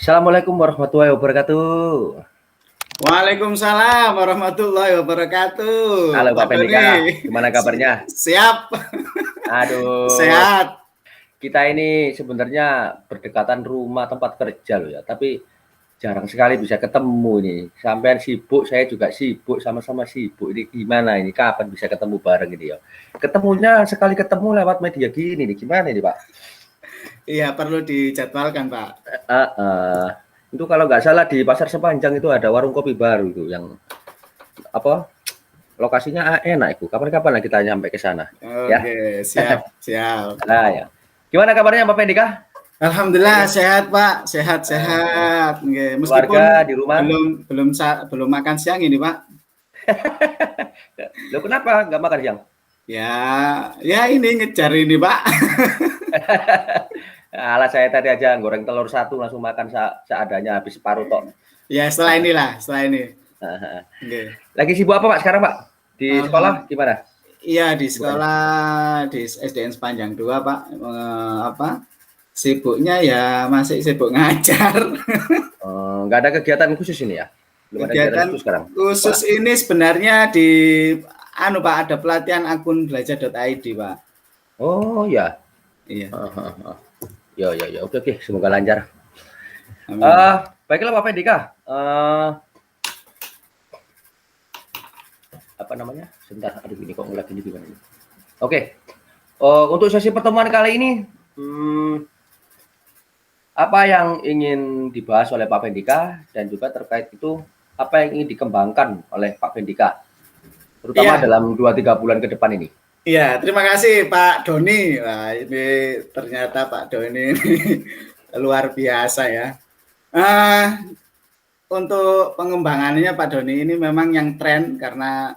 Assalamualaikum warahmatullahi wabarakatuh. Waalaikumsalam warahmatullahi wabarakatuh. Halo Pak Pak Pendika, Doni, gimana kabarnya? siap, Aduh, sehat. kita ini sebenarnya berdekatan rumah tempat kerja loh ya, tapi jarang sekali bisa ketemu nih. Sampean sibuk, saya juga sibuk, sama-sama sibuk. Ini gimana ini? Kapan bisa ketemu bareng ini ya? Ketemunya sekali ketemu lewat media gini nih, gimana ini Pak? Iya, perlu dijadwalkan, Pak. Uh, itu kalau nggak salah di Pasar Sepanjang itu ada warung kopi baru itu yang apa? Lokasinya enak itu. Kapan-kapan lah kita nyampe ke sana. Ya. Oke, siap, siap. Nah, ya. Gimana kabarnya Pak Pendika? Alhamdulillah sehat, Pak. Uh, Sehat-sehat. keluarga Meskipun di rumah? belum makan siang ini, Pak. Loh kenapa nggak makan siang? Ya ini ngejar ini, Pak. Alah saya tadi aja goreng telur satu langsung makan seadanya habis separuh tok. Ya, setelah ini. Okay. Lagi sibuk apa Pak sekarang Pak? Di sekolah gimana? Iya di sekolah di SDN Sepanjang 2 Pak. Sibuknya ya masih sibuk ngajar. Nggak ada kegiatan khusus ini ya? Belum ada kegiatan khusus sekarang? Khusus ini sebenarnya di Pak ada pelatihan akun belajar.id Pak. Oh ya. Iya. Ya, oke, semoga lancar. Baiklah Pak Pendika. Apa namanya? Sebentar, aduh ini kok ngelag ini gimana ini? Oke. Untuk sesi pertemuan kali ini, apa yang ingin dibahas oleh Pak Pendika dan juga terkait itu apa yang ingin dikembangkan oleh Pak Pendika, terutama dalam 2-3 bulan ke depan ini? Iya, terima kasih Pak Doni. Wah, ini ternyata Pak Doni ini luar biasa ya. Untuk pengembangannya Pak Doni ini memang yang tren karena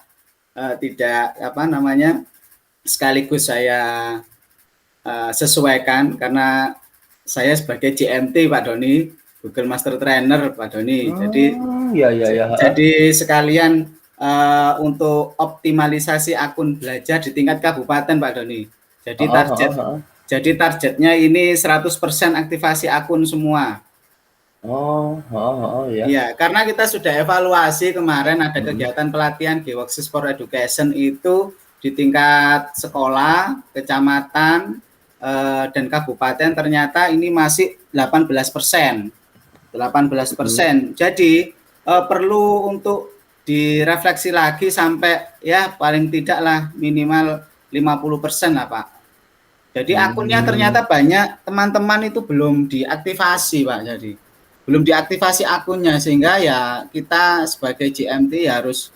tidak sekaligus saya sesuaikan karena saya sebagai GMT Pak Doni, Google Master Trainer Pak Doni. Jadi sekalian untuk optimalisasi akun belajar di tingkat kabupaten Pak Doni. Jadi targetnya ini 100% aktivasi akun semua. Ya, karena kita sudah evaluasi kemarin ada kegiatan pelatihan G-Workspace for Education itu di tingkat sekolah, kecamatan, dan kabupaten ternyata ini masih 18%. Jadi perlu untuk direfleksi lagi sampai ya paling tidaklah minimal 50% lah Pak. Jadi akunnya ternyata banyak teman-teman itu belum diaktifasi Pak. Jadi belum diaktifasi akunnya sehingga ya kita sebagai GMT harus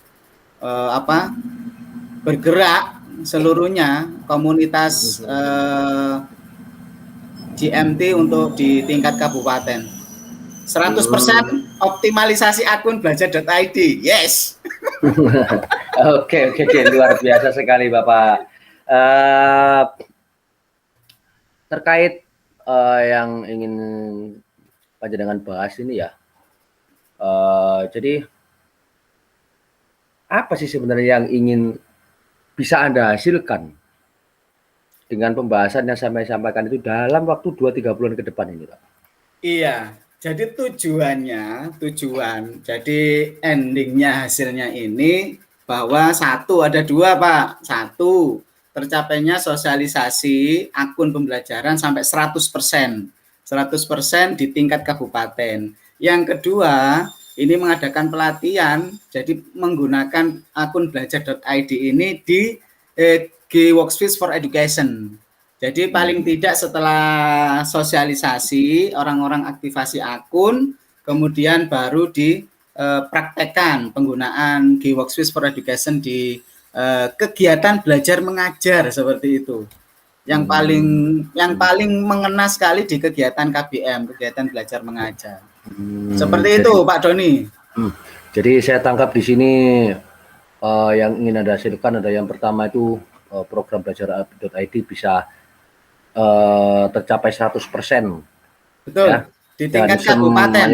bergerak seluruhnya komunitas GMT untuk di tingkat kabupaten. 100% optimalisasi akun belajar.id. Yes. Oke, luar biasa sekali Bapak. Terkait yang ingin panjenengan bahas ini ya. Jadi apa sih sebenarnya yang ingin bisa Anda hasilkan dengan pembahasan yang saya sampaikan itu dalam waktu 2-3 bulan ke depan ini Pak? Iya. Jadi jadi endingnya hasilnya ini bahwa ada dua Pak. Satu, tercapainya sosialisasi akun pembelajaran sampai 100%. 100% di tingkat kabupaten. Yang kedua, ini mengadakan pelatihan, jadi menggunakan akun belajar.id ini di G-Workspace for Education. Jadi paling tidak setelah sosialisasi, orang-orang aktivasi akun, kemudian baru dipraktekkan penggunaan G-Workspace for Education di kegiatan belajar mengajar seperti itu. Yang paling mengena sekali di kegiatan KBM, kegiatan belajar mengajar. Seperti itu Pak Doni. Jadi saya tangkap di sini yang ingin Anda hasilkan ada yang pertama itu program belajar.id bisa tercapai 100%. Betul. Ya. Di tingkat kabupaten.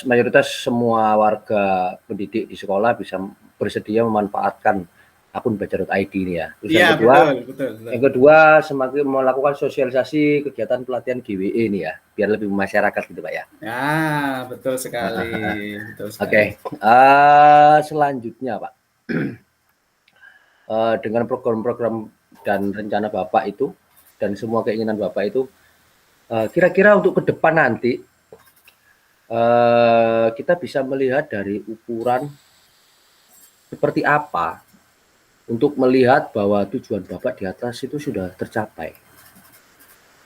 Mayoritas semua warga pendidik di sekolah bisa bersedia memanfaatkan akun.belajar.id ini ya. Terus Iya, betul, betul, betul. yang kedua semakin melakukan sosialisasi kegiatan pelatihan GWE ini ya, biar lebih masyarakat gitu Pak ya. Ya, betul sekali, betul Oke, sekali. selanjutnya Pak, dengan program-program dan rencana Bapak itu dan semua keinginan Bapak itu, kira-kira untuk ke depan nanti kita bisa melihat dari ukuran seperti apa untuk melihat bahwa tujuan Bapak di atas itu sudah tercapai.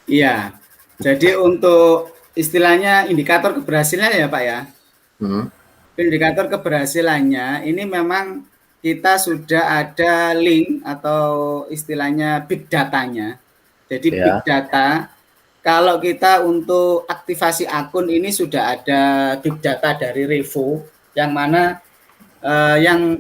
Iya, jadi untuk istilahnya indikator keberhasilan ya Pak ya. Indikator keberhasilannya ini memang kita sudah ada link atau istilahnya big datanya. Jadi big Ya. data, kalau kita untuk aktivasi akun ini sudah ada big data dari Revo yang mana yang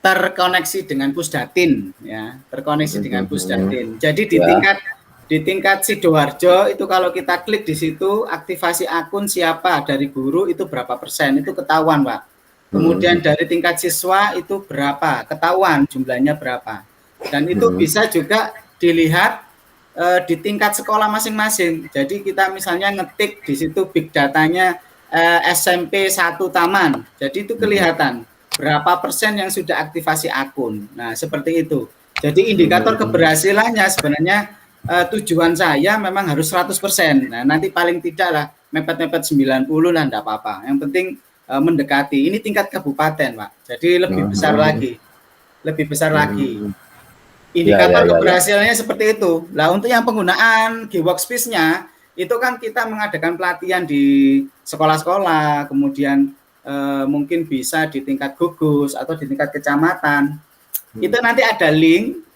terkoneksi dengan Pusdatin ya, terkoneksi dengan Pusdatin. Jadi Ya. di tingkat Sidoarjo itu kalau kita klik di situ aktivasi akun siapa dari guru itu berapa persen itu ketahuan Pak. Kemudian dari tingkat siswa itu berapa ketahuan jumlahnya berapa. Dan itu bisa juga dilihat di tingkat sekolah masing-masing. Jadi kita misalnya ngetik di situ big datanya SMP 1 Taman. Jadi itu kelihatan berapa persen yang sudah aktivasi akun. Nah, seperti itu. Jadi indikator keberhasilannya sebenarnya tujuan saya memang harus 100%. Nah, nanti paling tidak lah mepet-mepet 90 lah enggak apa-apa. Yang penting mendekati. Ini tingkat kabupaten, Pak. Jadi lebih besar lagi. Lebih besar lagi. Indikator keberhasilannya seperti itu. Nah, untuk yang penggunaan G-Workspace-nya itu kan kita mengadakan pelatihan di sekolah-sekolah, kemudian mungkin bisa di tingkat gugus atau di tingkat kecamatan. Itu nanti ada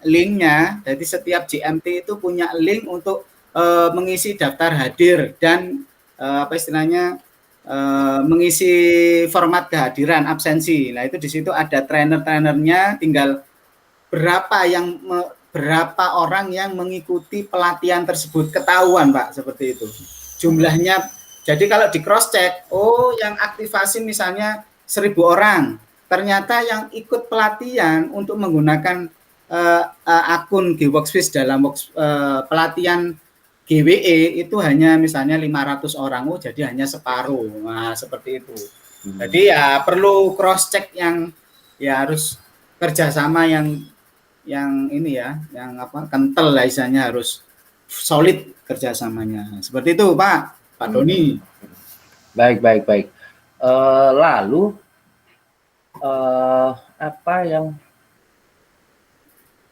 linknya. Jadi setiap GMT itu punya link untuk mengisi daftar hadir dan apa istilahnya mengisi format kehadiran absensi. Nah itu di situ ada trainer-trainernya, tinggal berapa orang yang mengikuti pelatihan tersebut ketahuan Pak seperti itu jumlahnya. Jadi kalau di cross check, oh yang aktivasi misalnya 1.000 orang, ternyata yang ikut pelatihan untuk menggunakan akun G-Workspace dalam pelatihan GWE itu hanya misalnya 500 orang, oh jadi hanya separuh. Nah, seperti itu. Jadi ya perlu cross check yang ya harus kerjasama yang ini ya, yang apa kental lah istilahnya, harus solid kerjasamanya. Seperti itu Pak Doni. Baik, baik, baik. Lalu apa yang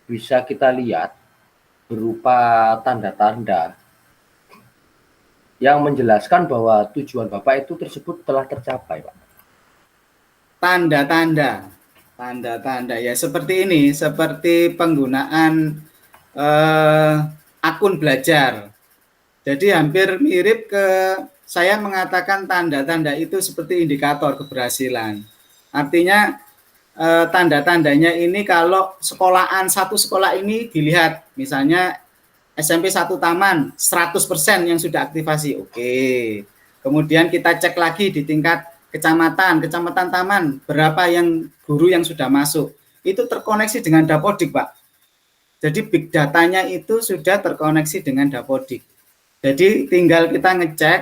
bisa kita lihat berupa tanda-tanda yang menjelaskan bahwa tujuan Bapak itu tersebut telah tercapai, Pak? Tanda-tanda ya seperti ini, seperti penggunaan akun belajar. Jadi hampir mirip ke saya mengatakan tanda-tanda itu seperti indikator keberhasilan. Artinya tanda-tandanya ini kalau satu sekolah ini dilihat misalnya SMP 1 Taman 100% yang sudah aktivasi. Oke. Kemudian kita cek lagi di tingkat kecamatan Taman berapa yang guru yang sudah masuk. Itu terkoneksi dengan Dapodik, Pak. Jadi big datanya itu sudah terkoneksi dengan Dapodik. Jadi tinggal kita ngecek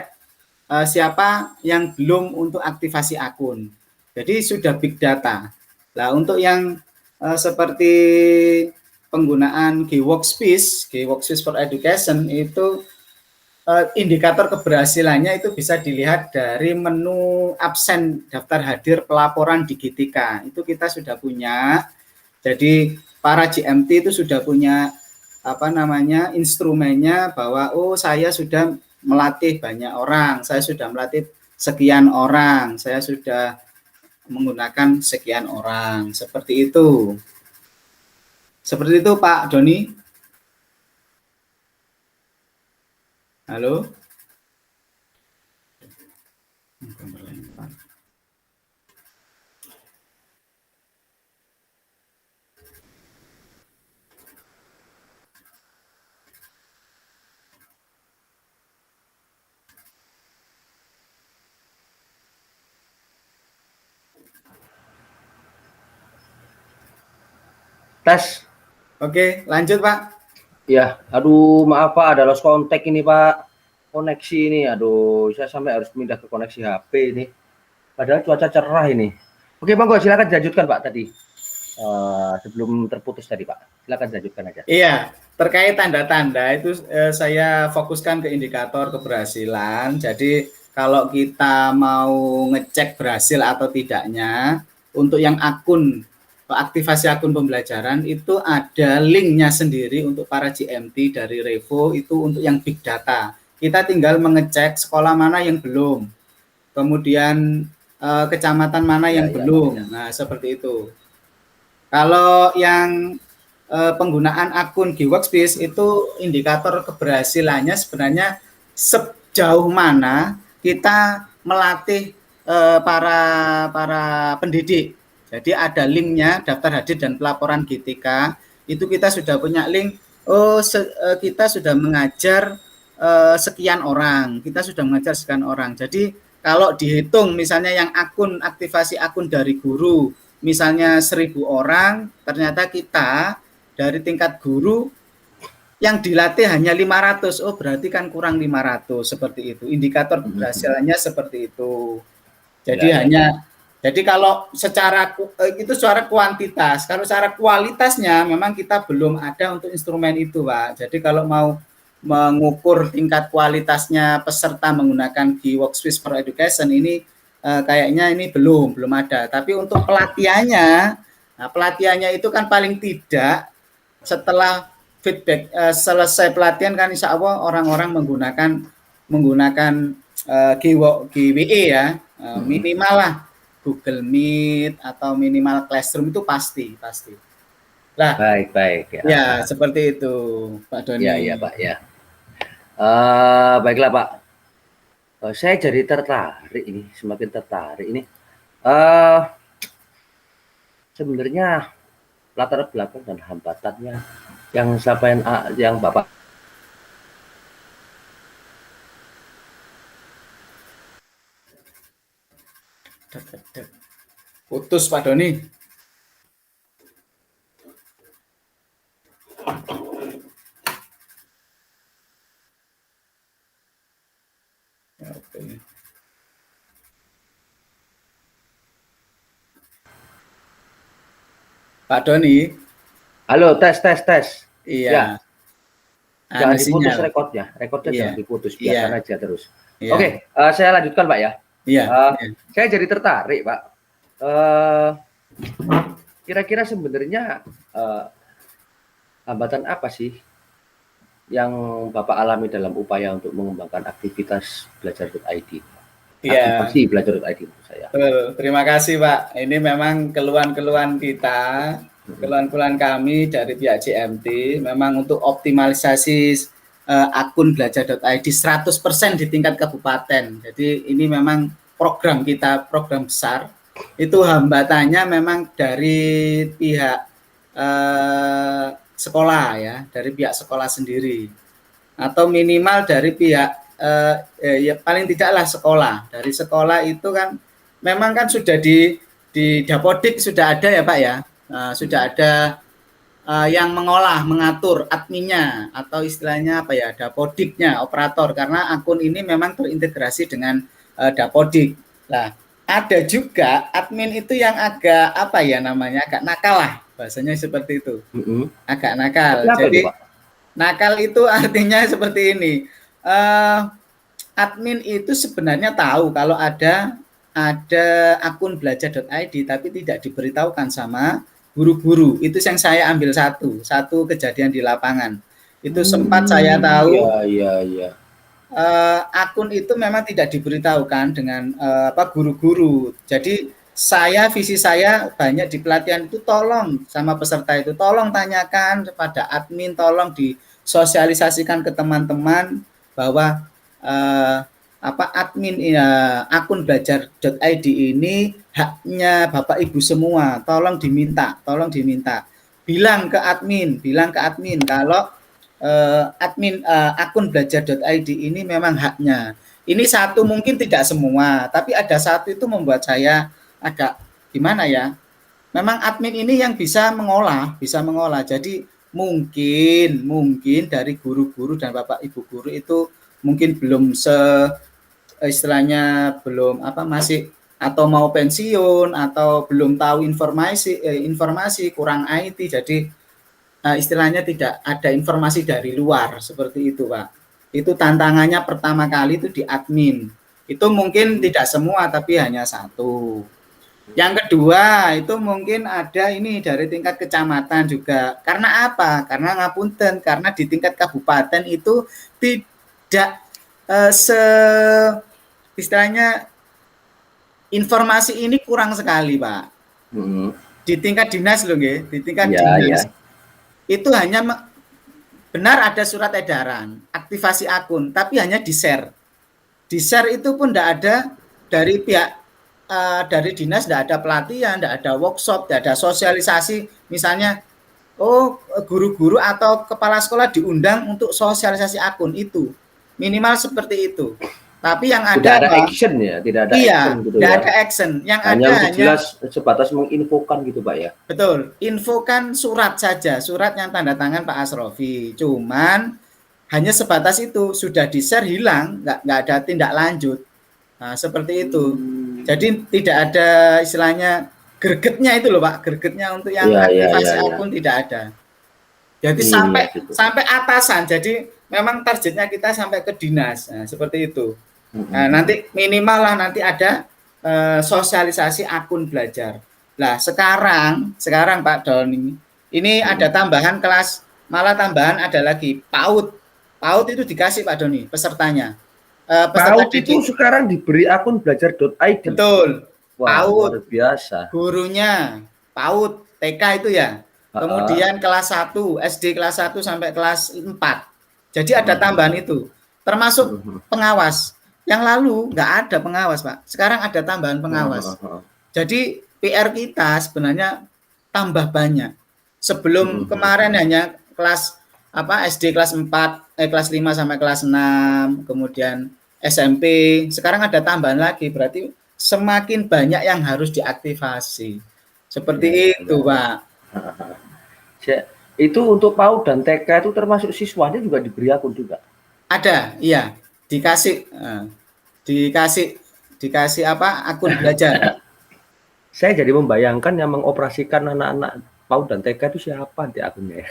siapa yang belum untuk aktivasi akun. Jadi sudah big data. Nah, untuk yang seperti penggunaan G-Workspace for Education itu indikator keberhasilannya itu bisa dilihat dari menu absen daftar hadir pelaporan Digitika. Itu kita sudah punya. Jadi para GMT itu sudah punya apa namanya instrumennya bahwa oh saya sudah melatih banyak orang, saya sudah melatih sekian orang, saya sudah menggunakan sekian orang. Seperti itu. Seperti itu Pak Doni. Halo. Tes. Oke, lanjut Pak. Ya, aduh maaf Pak, ada lost contact ini Pak. Koneksi ini, aduh, saya sampai harus pindah ke koneksi HP ini. Padahal cuaca cerah ini. Oke, Bang, silakan dilanjutkan Pak tadi. Sebelum terputus tadi Pak, silakan dilanjutkan aja. Iya, terkait tanda-tanda itu saya fokuskan ke indikator keberhasilan. Jadi kalau kita mau ngecek berhasil atau tidaknya, untuk yang aktivasi akun pembelajaran itu ada linknya sendiri untuk para GMT dari Revo itu untuk yang big data. Kita tinggal mengecek sekolah mana yang belum, kemudian kecamatan mana yang belum. Nah, seperti itu. Kalau yang penggunaan akun G-Workspace itu indikator keberhasilannya sebenarnya sejauh mana kita melatih para pendidik. Jadi ada linknya daftar hadir dan pelaporan GTK. Itu kita sudah punya link. Kita sudah mengajar sekian orang. Kita sudah mengajar sekian orang. Jadi kalau dihitung misalnya yang aktivasi akun dari guru misalnya 1.000 orang, ternyata kita dari tingkat guru yang dilatih hanya 500. Oh, berarti kan kurang 500 seperti itu. Indikator keberhasilannya seperti itu. Jadi jadi kalau secara kuantitas, kalau secara kualitasnya memang kita belum ada untuk instrumen itu, Pak. Jadi kalau mau mengukur tingkat kualitasnya peserta menggunakan G-Workspace for Education ini kayaknya ini belum ada. Tapi untuk pelatihannya itu kan paling tidak setelah feedback selesai pelatihan kan insya Allah orang-orang menggunakan GWE ya, minimal lah Google Meet atau minimal Classroom itu pasti. Lah, baik ya. Ya, seperti itu Pak Doni. Ya Pak ya. Baiklah Pak. Saya jadi tertarik ini, semakin tertarik ini. Sebenarnya latar belakang dan hambatannya yang Bapak putus Pak Doni. Pak Doni. Halo, tes. Iya. Ya. Jangan diputus rekodnya jangan diputus, biarkan aja terus. Iya. Oke, saya lanjutkan Pak ya. Iya. Saya jadi tertarik Pak. Kira-kira sebenarnya hambatan apa sih yang Bapak alami dalam upaya untuk mengembangkan aktivitas belajar.id? Iya. Aktivasi belajar.id menurut saya. Terima kasih Pak. Ini memang keluhan-keluhan kita, keluhan-keluhan kami dari pihak GMT, memang untuk optimalisasi akun belajar.id 100% di tingkat kabupaten. Jadi ini memang program kita, program besar. Itu hambatannya memang dari pihak sekolah ya, dari pihak sekolah sendiri. Atau minimal dari pihak ya paling tidaklah sekolah. Dari sekolah itu kan memang kan sudah di Dapodik sudah ada ya Pak ya. Sudah ada yang mengatur adminnya atau istilahnya apa ya, Dapodiknya, operator, karena akun ini memang terintegrasi dengan Dapodik. Nah, ada juga admin itu yang agak apa ya namanya, agak nakal lah, bahasanya seperti itu. Agak nakal. Kenapa jadi itu, Pak? Nakal itu artinya seperti ini. Admin itu sebenarnya tahu kalau ada akun belajar.id tapi tidak diberitahukan sama guru-guru. Itu yang saya ambil satu kejadian di lapangan. Itu sempat saya tahu. Iya. Akun itu memang tidak diberitahukan dengan guru-guru. Jadi visi saya banyak di pelatihan itu, tolong sama peserta itu, tolong tanyakan kepada admin, tolong disosialisasikan ke teman-teman bahwa admin akun belajar.id ini haknya Bapak Ibu semua, tolong diminta. Bilang ke admin kalau admin akun belajar.id ini memang haknya. Ini satu mungkin tidak semua, tapi ada satu itu membuat saya agak gimana ya, memang admin ini yang bisa mengolah. Jadi mungkin dari guru-guru dan Bapak Ibu guru itu mungkin belum istilahnya belum masih atau mau pensiun atau belum tahu informasi kurang IT, jadi istilahnya tidak ada informasi dari luar seperti itu, Pak. Itu tantangannya pertama kali itu di admin. Itu mungkin tidak semua tapi hanya satu. Yang kedua itu mungkin ada ini dari tingkat kecamatan juga. Karena apa? Karena ngapunten, karena di tingkat kabupaten itu tidak istilahnya informasi ini kurang sekali, Pak. Di tingkat dinas loh, nggih. Di tingkat dinas itu hanya benar ada surat edaran, aktivasi akun, tapi hanya di-share. Di-share itu pun tidak ada dari pihak dari dinas, tidak ada pelatihan, tidak ada workshop, tidak ada sosialisasi. Misalnya, guru-guru atau kepala sekolah diundang untuk sosialisasi akun itu. Minimal seperti itu. Tapi yang ada tidak ada action ya, tidak ada action gitu tidak ya. ada action. Yang hanya ada jelas sebatas menginfokan gitu, Pak ya. Betul, infokan surat saja, surat yang tanda tangan Pak Asrofi. Cuman hanya sebatas itu, sudah di-share hilang, nggak ada tindak lanjut. Nah, seperti itu. Jadi tidak ada istilahnya gregetnya itu loh, Pak, gregetnya untuk yang aktivasi akun tidak ada. Jadi sampai atasan. Jadi memang targetnya kita sampai ke dinas. Nah, seperti itu. Nah, nanti minimal lah nanti ada sosialisasi akun belajar. Nah, sekarang Pak Doni, ini ada tambahan kelas, malah tambahan ada lagi PAUD. PAUD itu dikasih Pak Doni pesertanya. PAUD itu sekarang diberi akun belajar.id. Betul. Wah, luar biasa. Gurunya PAUD TK itu ya. Kemudian kelas 1, SD kelas 1 sampai kelas 4. Jadi ada tambahan itu. Termasuk pengawas. Yang lalu nggak ada pengawas, Pak. Sekarang ada tambahan pengawas. Jadi PR kita sebenarnya tambah banyak. Sebelum kemarin hanya kelas SD kelas 4, kelas 5 sampai kelas 6, kemudian SMP. Sekarang ada tambahan lagi, berarti semakin banyak yang harus diaktifasi. Seperti itu, Pak. Itu untuk PAUD dan TK itu termasuk siswanya juga diberi akun juga? Ada, iya. Dikasih akun belajar. Saya jadi membayangkan yang mengoperasikan anak-anak PAUD dan TK itu siapa di akunnya?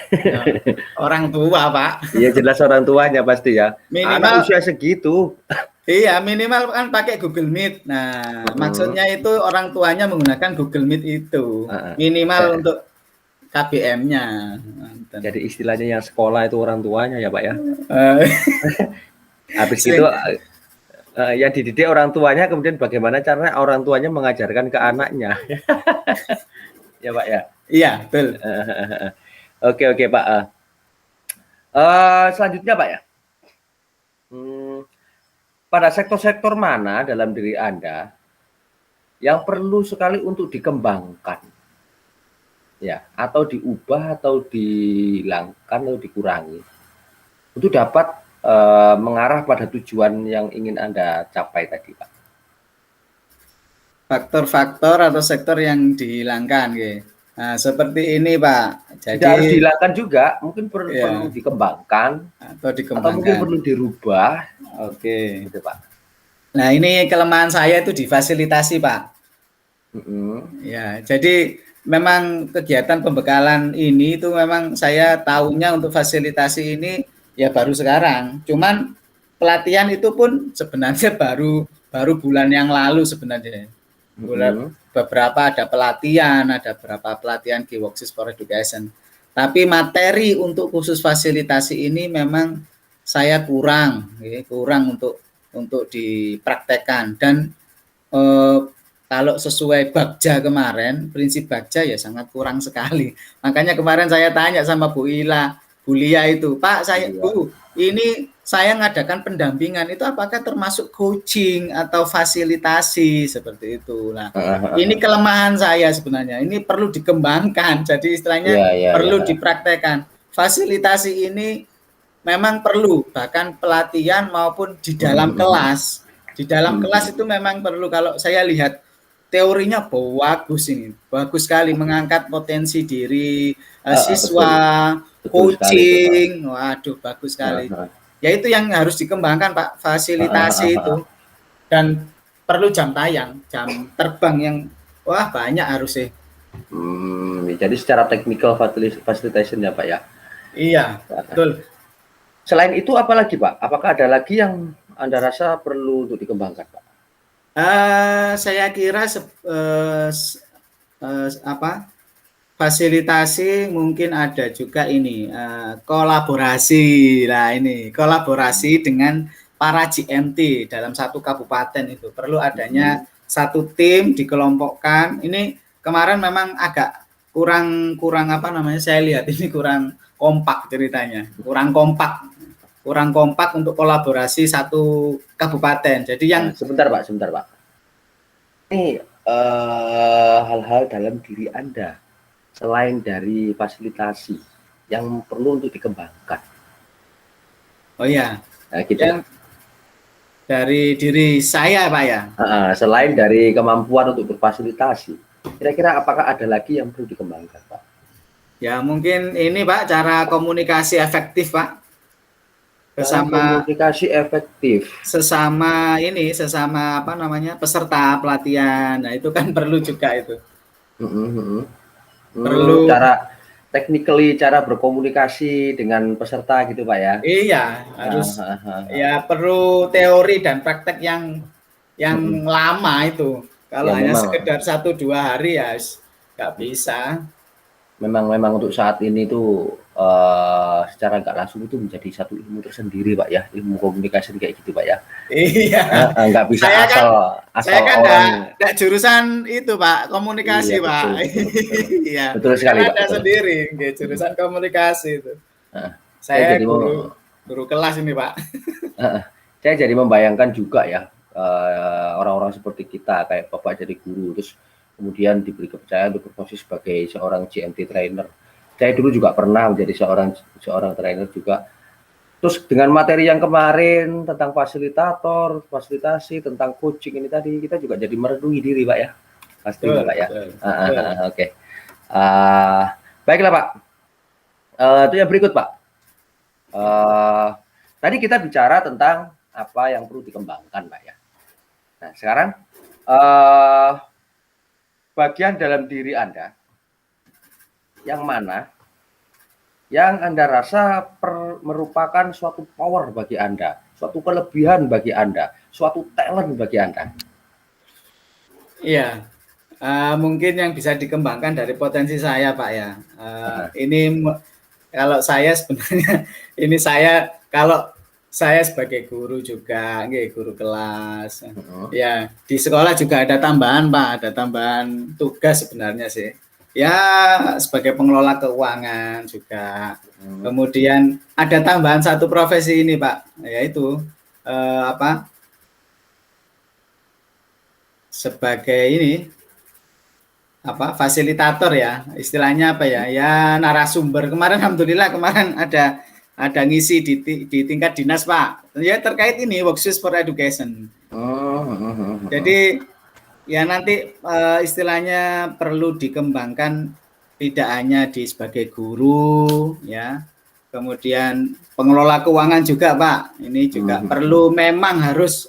Orang tua, Pak. Iya, jelas orang tuanya pasti ya. Minimal anak usia segitu. Iya, minimal kan pakai Google Meet. Nah, maksudnya itu orang tuanya menggunakan Google Meet itu. Minimal untuk KBM-nya. Jadi istilahnya yang sekolah itu orang tuanya ya, Pak ya. Habis itu yang dididik orang tuanya, kemudian bagaimana caranya orang tuanya mengajarkan ke anaknya. Ya, Pak ya. Iya, betul. Oke, Pak. Selanjutnya, Pak ya. Pada sektor-sektor mana dalam diri Anda yang perlu sekali untuk dikembangkan? Ya, atau diubah atau dihilangkan atau dikurangi untuk dapat mengarah pada tujuan yang ingin Anda capai tadi, Pak. Faktor-faktor atau sektor yang dihilangkan, gitu. Nah, seperti ini, Pak. Jadi tidak harus dihilangkan juga, mungkin perlu dikembangkan atau mungkin perlu dirubah. Oke, gitu, Pak. Nah, ini kelemahan saya itu di fasilitasi, Pak. Ya, jadi memang kegiatan pembekalan ini itu memang saya tahunya untuk fasilitasi ini ya baru sekarang. Cuman pelatihan itu pun sebenarnya baru bulan yang lalu sebenarnya. Beberapa ada beberapa pelatihan di Workspace for Education. Tapi materi untuk khusus fasilitasi ini memang saya kurang untuk dipraktekkan. Dan kalau sesuai Bagja kemarin, prinsip Bagja ya sangat kurang sekali. Makanya kemarin saya tanya sama Bu Lia itu, Pak, Bu, ini saya ngadakan pendampingan itu apakah termasuk coaching atau fasilitasi seperti itu. Nah, ini kelemahan saya sebenarnya. Ini perlu dikembangkan. Jadi istilahnya perlu dipraktekkan. Fasilitasi ini memang perlu, bahkan pelatihan maupun di dalam kelas. Di dalam kelas itu memang perlu. Kalau saya lihat teorinya bagus ini, bagus sekali mengangkat potensi diri Betul, siswa, betul sekali itu, Pak. coaching, waduh bagus Heeh, sekali. heeh. Ya itu yang harus dikembangkan Pak, Heeh, heeh, fasilitasi heeh. itu dan perlu jam tayang, jam terbang yang wah banyak harusnya. Jadi secara technical facilitation ya Pak ya. Iya, Nah, betul. selain itu apa lagi Pak? Apakah ada lagi yang Anda rasa perlu untuk dikembangkan Pak? Saya kira apa fasilitasi mungkin ada juga ini kolaborasi. Nah ini kolaborasi dengan para GMT dalam satu kabupaten itu perlu adanya satu tim dikelompokkan. Ini kemarin memang agak kurang kurang apa namanya saya lihat ini kurang kompak ceritanya, kurang kompak untuk kolaborasi satu kabupaten. Jadi yang Sebentar Pak, sebentar Pak. Ini hal-hal dalam diri Anda selain dari fasilitasi yang perlu untuk dikembangkan. oh ya, Nah, gitu yang Pak. dari diri saya Pak ya. Selain dari kemampuan untuk berfasilitasi, kira-kira apakah ada lagi yang perlu dikembangkan Pak? Ya mungkin ini Pak cara komunikasi efektif Pak Cara bersama komunikasi efektif. sesama apa namanya peserta pelatihan. Nah itu kan perlu juga itu. Perlu Cara technically, cara berkomunikasi dengan peserta gitu Pak ya? iya Ah, harus ah, ah, ah. ya perlu teori dan praktek yang lama itu. Kalau Ya hanya memang, sekedar 1-2 hari ya nggak bisa. memang untuk saat ini tuh secara nggak langsung itu menjadi satu ilmu tersendiri Pak ya, ilmu komunikasi kayak gitu Pak ya. Iya. Nggak bisa Saya kan asal saya asal kan orang. enggak jurusan itu, Pak, Iya komunikasi, Pak. betul betul betul. Iya, Betul sekali kan Pak, ada betul. sendiri nggih, jurusan komunikasi itu. Heeh. Saya Saya jadi guru guru kelas ini, Pak. heeh, saya jadi membayangkan juga ya, orang-orang seperti kita kayak Bapak jadi guru, terus kemudian diberi kepercayaan untuk berfungsi sebagai seorang GMT trainer. Saya dulu juga pernah menjadi seorang seorang trainer juga. Terus dengan materi yang kemarin tentang fasilitator, fasilitasi, tentang coaching ini tadi, kita juga jadi merenungi diri Pak ya, pastinya Betul Pak ya. betul betul. Oke. Baiklah Pak, itu yang berikut Pak. Uh, Tadi kita bicara tentang apa yang perlu dikembangkan, Pak ya. Nah, sekarang bagian dalam diri Anda yang mana yang Anda rasa merupakan suatu power bagi Anda, suatu kelebihan bagi Anda, suatu talent bagi Anda? Iya, mungkin yang bisa dikembangkan dari potensi saya, Pak ya. Ini kalau saya sebenarnya ini saya kalau saya sebagai guru juga, guru kelas. Ya, di sekolah juga ada tambahan, Pak, ada tambahan tugas sebenarnya sih. Ya, sebagai pengelola keuangan juga. Kemudian ada tambahan satu profesi ini, Pak, yaitu apa? Sebagai ini apa fasilitator ya istilahnya apa ya ya narasumber kemarin alhamdulillah kemarin ada ngisi di tingkat dinas Pak ya terkait ini workshops for education jadi ya nanti istilahnya perlu dikembangkan tidak hanya di sebagai guru ya kemudian pengelola keuangan juga Pak ini juga perlu memang harus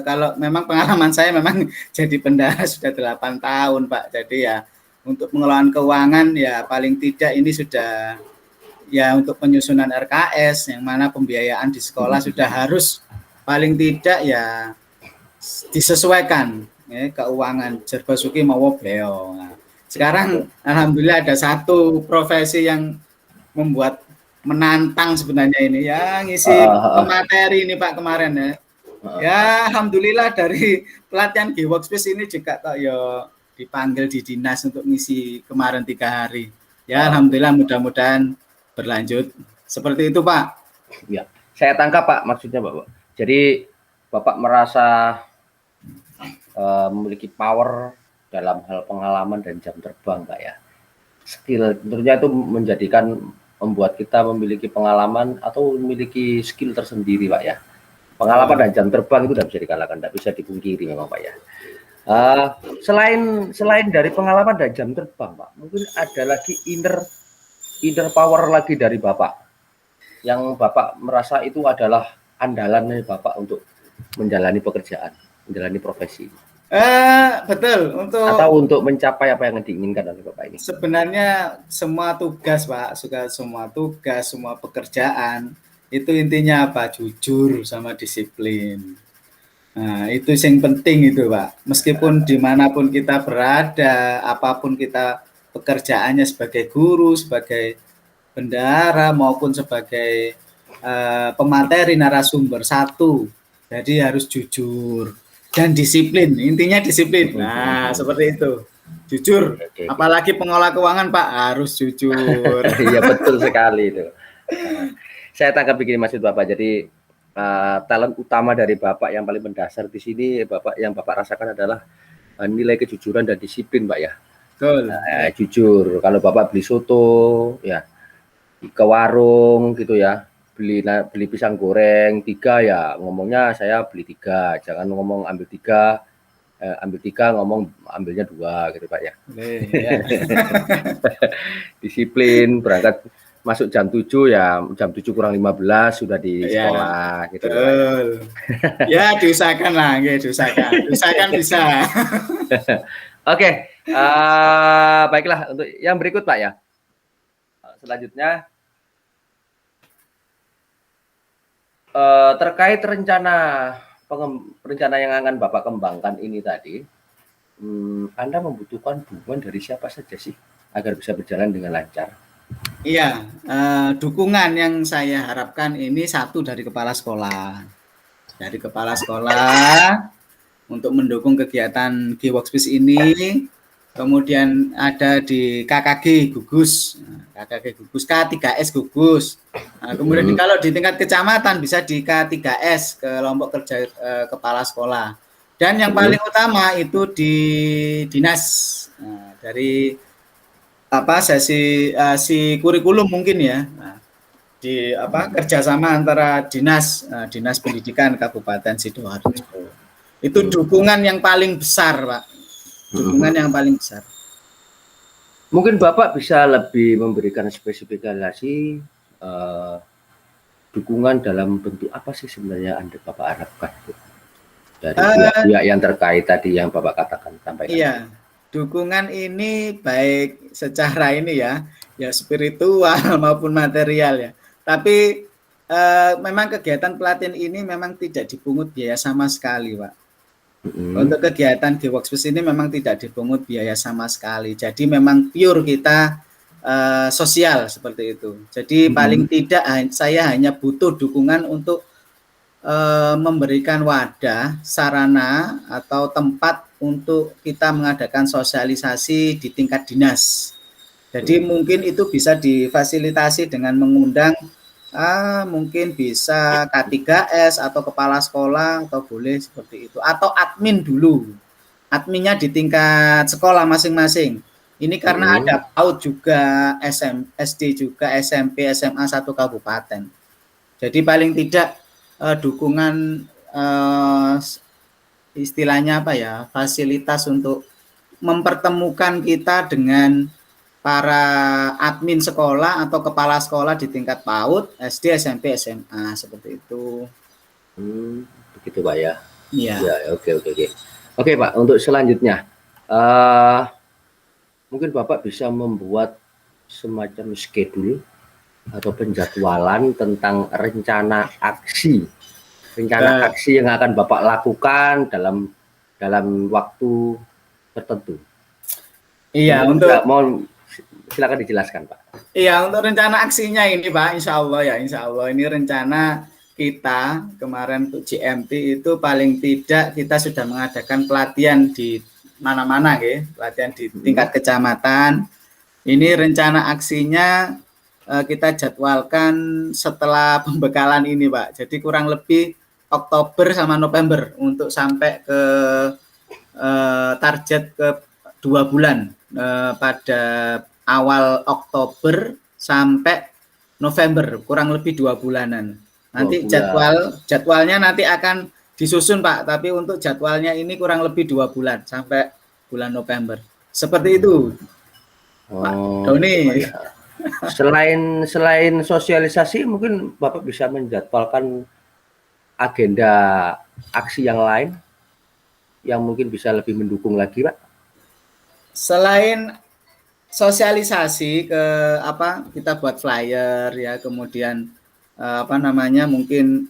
kalau memang pengalaman saya memang jadi bendahara sudah 8 tahun Pak jadi ya untuk pengelolaan keuangan ya paling tidak ini sudah ya untuk penyusunan RKS yang mana pembiayaan di sekolah sudah harus paling tidak ya disesuaikan ya, keuangan Jerbasuki mau beliau. Nah, sekarang alhamdulillah ada satu profesi yang membuat menantang sebenarnya ini ya ngisi materi ini Pak kemarin ya. Ya alhamdulillah dari pelatihan di Workspace ini juga kok ya dipanggil di dinas untuk ngisi kemarin 3 hari. Ya alhamdulillah mudah-mudahan berlanjut. Seperti itu Pak. Ya, saya tangkap Pak maksudnya Bapak. Jadi Bapak merasa memiliki power dalam hal pengalaman dan jam terbang Pak ya. Skill tentunya itu menjadikan membuat kita memiliki pengalaman atau memiliki skill tersendiri Pak ya. Pengalaman dan jam terbang itu tidak bisa dikalahkan, tidak bisa dipungkiri memang Pak ya. Eh, selain dari pengalaman dan jam terbang, Pak, mungkin ada lagi inner power lagi dari Bapak yang Bapak merasa itu adalah andalan dari Bapak untuk menjalani pekerjaan, menjalani profesi, Betul, untuk atau untuk mencapai apa yang diinginkan oleh Bapak ini. sebenarnya semua tugas, Pak, semua tugas, semua pekerjaan itu intinya apa? Jujur sama disiplin. Nah, itu yang penting itu, Pak. Meskipun dimanapun kita berada, apapun kita pekerjaannya sebagai guru, sebagai bendahara maupun sebagai pemateri narasumber satu. Jadi harus jujur dan disiplin. Intinya disiplin. Nah, seperti itu. Jujur. Oke, oke. Apalagi pengolah keuangan, Pak, harus jujur. Iya betul sekali itu. Saya tangkap begini maksud Bapak. Jadi talent utama dari Bapak yang paling mendasar di sini Bapak yang Bapak rasakan adalah nilai kejujuran dan disiplin, Pak ya. Betul. Ya. Jujur, kalau Bapak beli soto ya ke warung gitu ya, beli pisang goreng 3 ya ngomongnya saya beli 3, jangan ngomong ambil 3 ngomong ambilnya 2 gitu Pak ya. Ya. Disiplin, berangkat masuk jam 7 ya jam 7 kurang 15 sudah di sekolah gitu ya Pak ya. Ya diusahakan lah, diusahakan bisa. Oke, baiklah untuk yang berikut Pak ya. Selanjutnya terkait rencana yang akan Bapak kembangkan ini tadi, Anda membutuhkan dukungan dari siapa saja sih agar bisa berjalan dengan lancar? Iya, dukungan yang saya harapkan ini satu dari kepala sekolah. Dari kepala sekolah untuk mendukung kegiatan G-Workspace ini. Kemudian ada di KKG Gugus, KKG Gugus, K3S Gugus. Kemudian kalau di tingkat kecamatan bisa di K3S, kelompok kerja kepala sekolah. Dan yang paling utama itu di dinas, dari apa si kurikulum mungkin ya. Di apa kerjasama antara dinas pendidikan Kabupaten Sidoarjo. Itu dukungan yang paling besar, Pak. Dukungan yang paling besar. Mungkin Bapak bisa lebih memberikan spesifikasi dukungan dalam bentuk apa sih sebenarnya Anda Bapak harapkan dari pihak-pihak yang terkait tadi yang Bapak katakan sampaikan. Iya, dukungan ini baik secara ini ya spiritual maupun material ya. Tapi memang kegiatan pelatihan ini memang tidak dipungut biaya sama sekali, Pak. Untuk kegiatan G-Workspace ini memang tidak dipungut biaya sama sekali. Jadi memang pure kita sosial seperti itu. Jadi paling tidak saya hanya butuh dukungan untuk memberikan wadah, sarana atau tempat untuk kita mengadakan sosialisasi di tingkat dinas. Jadi mungkin itu bisa difasilitasi dengan mengundang mungkin bisa K3S atau kepala sekolah atau boleh seperti itu atau admin dulu. Adminnya di tingkat sekolah masing-masing. Ini karena ada PAUD juga, SD juga, SMP, SMA satu kabupaten. Jadi paling tidak dukungan istilahnya apa ya, fasilitas untuk mempertemukan kita dengan para admin sekolah atau kepala sekolah di tingkat PAUD, SD, SMP, SMA seperti itu. Begitu Pak ya. Iya. Ya, oke. Oke Pak, untuk selanjutnya mungkin Bapak bisa membuat semacam schedule atau penjadwalan tentang rencana aksi yang akan Bapak lakukan dalam waktu tertentu. Iya, mau silakan dijelaskan Pak. Iya, untuk rencana aksinya ini Pak, insya Allah ini rencana kita kemarin untuk GMT itu paling tidak kita sudah mengadakan pelatihan di mana-mana ya, pelatihan di tingkat kecamatan. Ini rencana aksinya kita jadwalkan setelah pembekalan ini Pak. Jadi kurang lebih Oktober sama November untuk sampai ke target ke 2 bulan pada awal Oktober sampai November, kurang lebih 2 bulanan. Nanti jadwalnya nanti akan disusun Pak, tapi untuk jadwalnya ini kurang lebih 2 bulan sampai bulan November. Seperti itu Pak Oh, gitu Pak Doni. ya. Selain sosialisasi, mungkin Bapak bisa menjadwalkan agenda aksi yang lain yang mungkin bisa lebih mendukung lagi, Pak. Selain sosialisasi ke apa kita buat flyer ya, kemudian apa namanya mungkin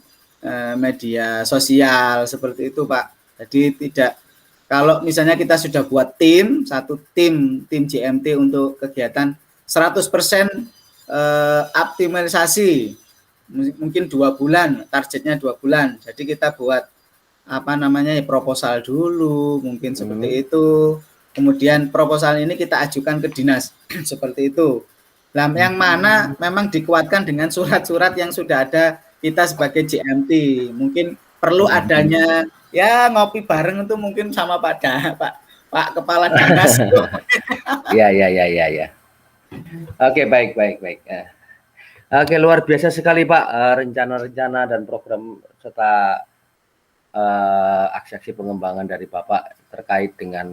media sosial seperti itu Pak. Jadi tidak, kalau misalnya kita sudah buat satu tim JMT untuk kegiatan 100% optimalisasi, mungkin 2 bulan, targetnya 2 bulan. Jadi kita buat apa namanya proposal dulu, mungkin seperti itu. Kemudian proposal ini kita ajukan ke dinas seperti itu. Nah, yang mana memang dikuatkan dengan surat-surat yang sudah ada kita sebagai JMT. Mungkin perlu adanya ya ngopi bareng itu mungkin sama Pak Kepala Dinas. Ya, ya, ya, ya, ya. Oke, baik, baik, baik. Oke, luar biasa sekali Pak rencana-rencana dan program serta aksi-aksi pengembangan dari Bapak terkait dengan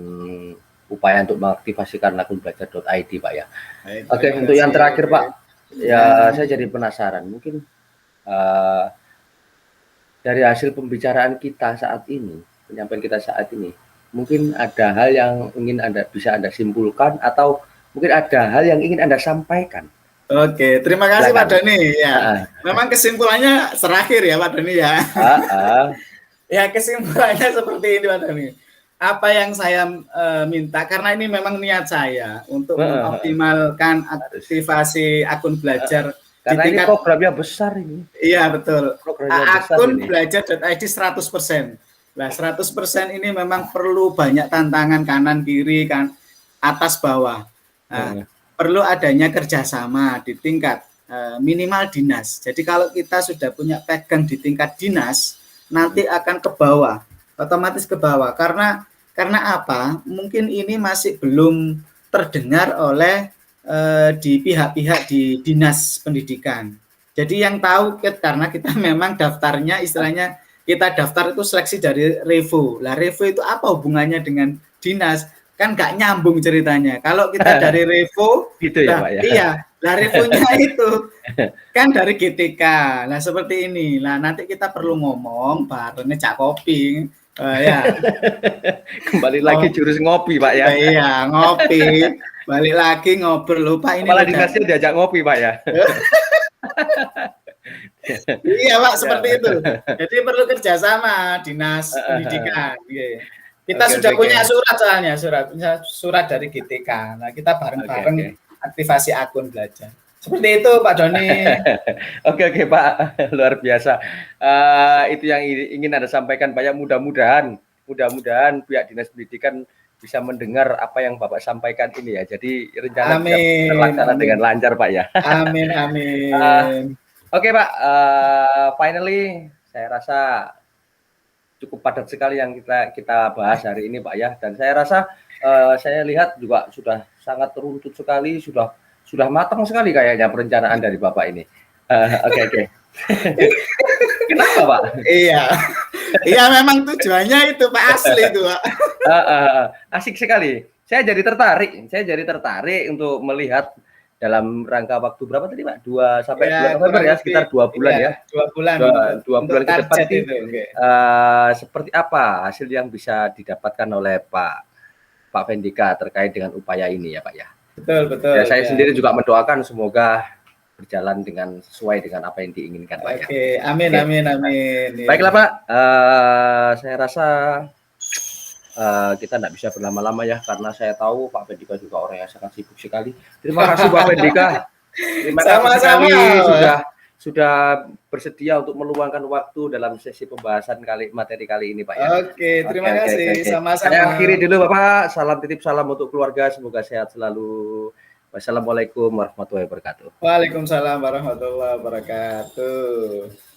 upaya untuk mengaktifasikan akun belajar.id Pak ya. Oke, untuk yang terakhir Pak, ya saya jadi penasaran, mungkin dari hasil pembicaraan kita saat ini, penyampaian kita saat ini, mungkin ada hal yang ingin bisa Anda simpulkan atau mungkin ada hal yang ingin Anda sampaikan. Oke, terima kasih Pak Doni ya. Memang kesimpulannya terakhir ya Pak Doni ya. Ya kesimpulannya seperti ini Pak Doni. Apa yang saya minta, karena ini memang niat saya untuk mengoptimalkan aktivasi akun belajar. Karena ini programnya besar ini. Iya betul. Akun belajar.id 100%. Nah 100% ini memang perlu banyak tantangan kanan kiri kan, atas bawah. Nah, perlu adanya kerjasama di tingkat minimal dinas. Jadi kalau kita sudah punya pegang di tingkat dinas, nanti akan ke bawah, otomatis ke bawah. Karena apa? Mungkin ini masih belum terdengar oleh di pihak-pihak di dinas pendidikan. Jadi yang tahu karena kita memang daftarnya istilahnya kita daftar itu seleksi dari Revo. Lah Revo itu apa hubungannya dengan dinas? Kan nggak nyambung ceritanya. Kalau kita dari Revo, gitu ya, Pak, ya? Iya, lah Revo-nya itu kan dari GTK. Nah seperti ini. Nah nanti kita perlu ngomong bareng Cak Kopi. Ya. Kembali lagi jurus ngopi Pak ya. Iya ngopi. Balik lagi ngobrol Pak ini. Kepala dinasnya diajak ngopi Pak ya. Iya Pak seperti itu. Jadi perlu kerjasama dinas pendidikan. Kita sudah punya surat soalnya surat dari GTK. Nah kita bareng-bareng aktivasi akun belajar. Seperti itu Pak Doni. Oke Pak, luar biasa. Itu yang ingin Anda sampaikan Pak ya. Mudah-mudahan pihak dinas pendidikan bisa mendengar apa yang Bapak sampaikan ini ya. Jadi rencana bisa terlaksana dengan lancar Pak ya. Amin. Oke Pak, finally saya rasa cukup padat sekali yang kita bahas hari ini Pak ya. Dan saya rasa saya lihat juga sudah sangat runtut sekali, sudah matang sekali kayaknya perencanaan dari Bapak ini. Oke. Kenapa Pak? Iya memang tujuannya itu Pak, asli itu Pak. Asik sekali. Saya jadi tertarik untuk melihat dalam rangka waktu berapa tadi Pak? 2 sampai 2 November ya, sekitar 2 bulan ya. 2 bulan. 2 bulan ke depan seperti apa hasil yang bisa didapatkan oleh Pak Vendika terkait dengan upaya ini ya Pak ya. Betul. Ya, saya sendiri juga mendoakan semoga berjalan sesuai dengan apa yang diinginkan Pak ya. Oke, amin. Baiklah Pak, saya rasa kita tidak bisa berlama-lama ya, karena saya tahu Pak Vendika juga orang yang sangat sibuk sekali. Terima kasih Pak Vendika. Terima kasih sekali sudah bersedia untuk meluangkan waktu dalam sesi pembahasan materi kali ini Pak ya. Oke, terima kasih. Sama-sama. Saya akhiri dulu Bapak. Salam titip salam untuk keluarga, semoga sehat selalu. Wassalamualaikum warahmatullahi wabarakatuh. Waalaikumsalam warahmatullahi wabarakatuh.